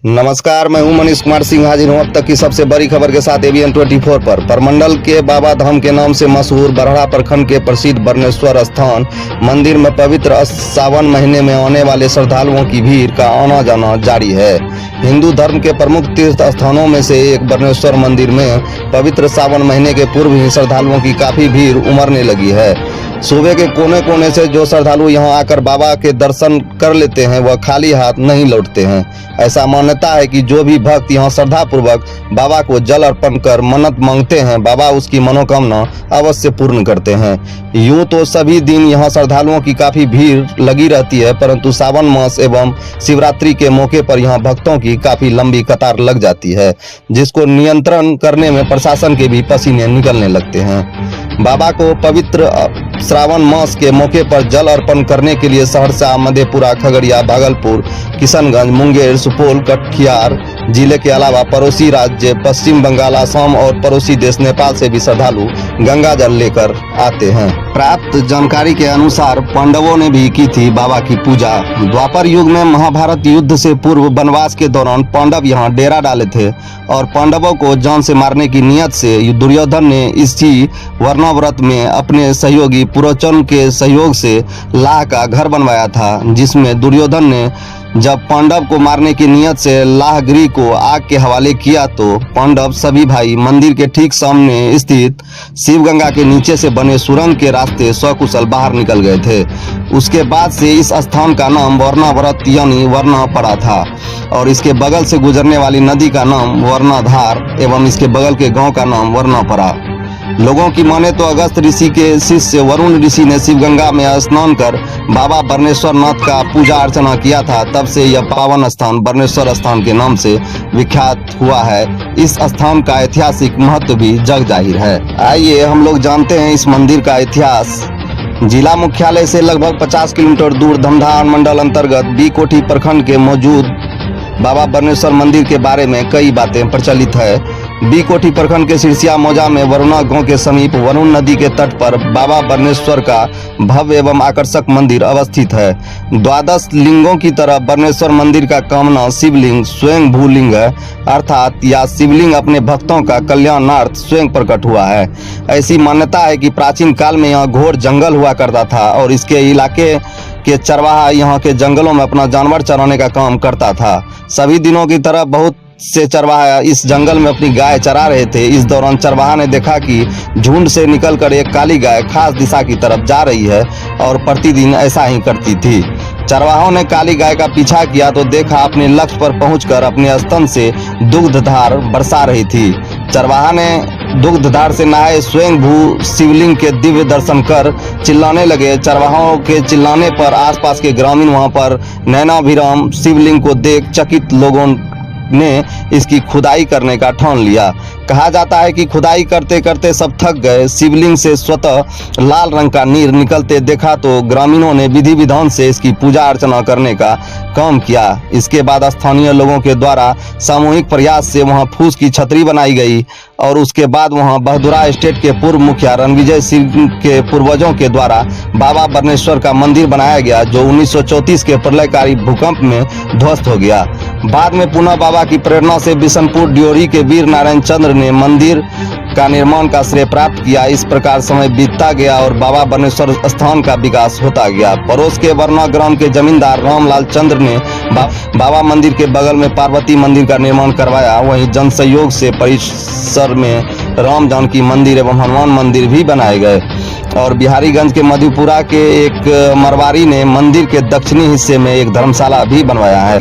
नमस्कार, मैं हूं मनीष कुमार सिंह, हाजिर हूं अब तक की सबसे बड़ी खबर के साथ ABN 24 पर। प्रमंडल के बाबा धाम के नाम से मशहूर बरहड़ा प्रखंड के प्रसिद्ध बरनेश्वर स्थान मंदिर में पवित्र सावन महीने में आने वाले श्रद्धालुओं की भीड़ का आना जाना जारी है। हिंदू धर्म के प्रमुख तीर्थ स्थानों में से एक बरनेश्वर मंदिर में पवित्र सावन महीने के पूर्व ही श्रद्धालुओं की काफी भीड़ उमड़ने लगी है। सूबे के कोने कोने से जो श्रद्धालु यहां आकर बाबा के दर्शन कर लेते हैं वह खाली हाथ नहीं लौटते हैं। ऐसा मान्यता है कि जो भी भक्त यहां श्रद्धा पूर्वक बाबा को जल अर्पण कर मन्नत मांगते हैं, बाबा उसकी मनोकामना अवश्य पूर्ण करते हैं। यूं तो सभी दिन यहां श्रद्धालुओं की काफी भीड़ लगी रहती है, परंतु सावन मास एवं शिवरात्रि के मौके पर यहां भक्तों की काफी लंबी कतार लग जाती है, जिसको नियंत्रण करने में प्रशासन के भी पसीने निकलने लगते हैं। बाबा को पवित्र श्रावण मास के मौके पर जल अर्पण करने के लिए सहरसा, मधेपुरा, खगड़िया, भागलपुर, किशनगंज, मुंगेर, सुपौल, कटिहार जिले के अलावा पड़ोसी राज्य पश्चिम बंगाल, असम और पड़ोसी देश नेपाल से भी श्रद्धालु गंगा जल लेकर आते हैं। प्राप्त जानकारी के अनुसार पांडवों ने भी की थी बाबा की पूजा। द्वापर युग में महाभारत युद्ध से पूर्व वनवास के दौरान पांडव यहाँ डेरा डाले थे और पांडवों को जान से मारने की नियत से दुर्योधन ने इसी वर्णाव्रत में अपने सहयोगी पुरोचन के सहयोग से लाह का घर बनवाया था, जिसमें दुर्योधन ने जब पांडव को मारने की नियत से लाहगिरी को आग के हवाले किया तो पांडव सभी भाई मंदिर के ठीक सामने स्थित शिवगंगा के नीचे से बने सुरंग के रास्ते सकुशल बाहर निकल गए थे। उसके बाद से इस स्थान का नाम वर्णाव्रत यानी वर्णा पड़ा था और इसके बगल से गुजरने वाली नदी का नाम वर्णाधार एवं इसके बगल के गांव का नाम वर्णा पड़ा। लोगों की माने तो अगस्त ऋषि के शिष्य वरुण ऋषि ने शिवगंगा में स्नान कर बाबा बरनेश्वर नाथ का पूजा अर्चना किया था। तब से यह पावन स्थान बरनेश्वर स्थान के नाम से विख्यात हुआ है। इस स्थान का ऐतिहासिक महत्व भी जग जाहिर है। आइए हम लोग जानते हैं इस मंदिर का इतिहास। जिला मुख्यालय से लगभग 50 किलोमीटर दूर धमधा मंडल अंतर्गत बी कोठी प्रखंड के मौजूद बाबा बरनेश्वर मंदिर के बारे में कई बातें प्रचलित है। बी कोठी प्रखंड के सिरसिया मौजा में वरुणा गांव के समीप वरुण नदी के तट पर बाबा बरनेश्वर का भव्य एवं आकर्षक मंदिर अवस्थित है। 12 लिंगों की तरह बरनेश्वर मंदिर का कामना शिवलिंग स्वयं भूलिंग है, अर्थात यह शिवलिंग अपने भक्तों का कल्याणार्थ स्वयं प्रकट हुआ है। ऐसी मान्यता है कि प्राचीन काल में यह घोर जंगल हुआ करता था और इसके इलाके के चरवाहा यहाँ के जंगलों में अपना जानवर चराने का काम करता था। सभी दिनों की तरह बहुत से चरवाहा इस जंगल में अपनी गाय चरा रहे थे। इस दौरान चरवाहा ने देखा कि झुंड से निकलकर एक काली गाय खास दिशा की तरफ जा रही है और प्रतिदिन ऐसा ही करती थी। चरवाहों ने काली गाय का पीछा किया तो देखा अपने लक्ष्य पर पहुंचकर अपने स्तन से दुग्धधार बरसा रही थी। चरवाहा ने दुग्धधार से नहाए स्वयं भू शिवलिंग के दिव्य दर्शन कर चिल्लाने लगे। चरवाहों के चिल्लाने पर आसपास के ग्रामीण वहां पर नैनाभिराम शिवलिंग को देख चकित लोगों ने इसकी खुदाई करने का ठान लिया। कहा जाता है कि खुदाई करते करते सब थक गए। शिवलिंग से स्वतः लाल रंग का नीर निकलते देखा तो ग्रामीणों ने विधि विधान से इसकी पूजा अर्चना करने का काम किया। इसके बाद स्थानीय लोगों के द्वारा सामूहिक प्रयास से वहां फूस की छतरी बनाई गई और उसके बाद वहां बहदुरा स्टेट के पूर्व मुखिया रणविजय सिंह के पूर्वजों के द्वारा बाबा बरनेश्वर का मंदिर बनाया गया, जो 1934 के प्रलयकारी भूकंप में ध्वस्त हो गया। बाद में पुनः बाबा की प्रेरणा से बिशनपुर ड्योरी के वीर नारायण चंद्र ने मंदिर का निर्माण का श्रेय प्राप्त किया। इस प्रकार समय बीतता गया और बाबा बरनेश्वर स्थान का विकास होता गया। पड़ोस के वर्णा ग्राम के जमींदार रामलाल चंद्र ने बाबा मंदिर के बगल में पार्वती मंदिर का निर्माण करवाया। वहीं जन सहयोग से परिसर में राम जानकी मंदिर एवं हनुमान मंदिर भी बनाए गए और बिहारीगंज के मधुपुरा के एक मरवारी ने मंदिर के दक्षिणी हिस्से में एक धर्मशाला भी बनवाया है।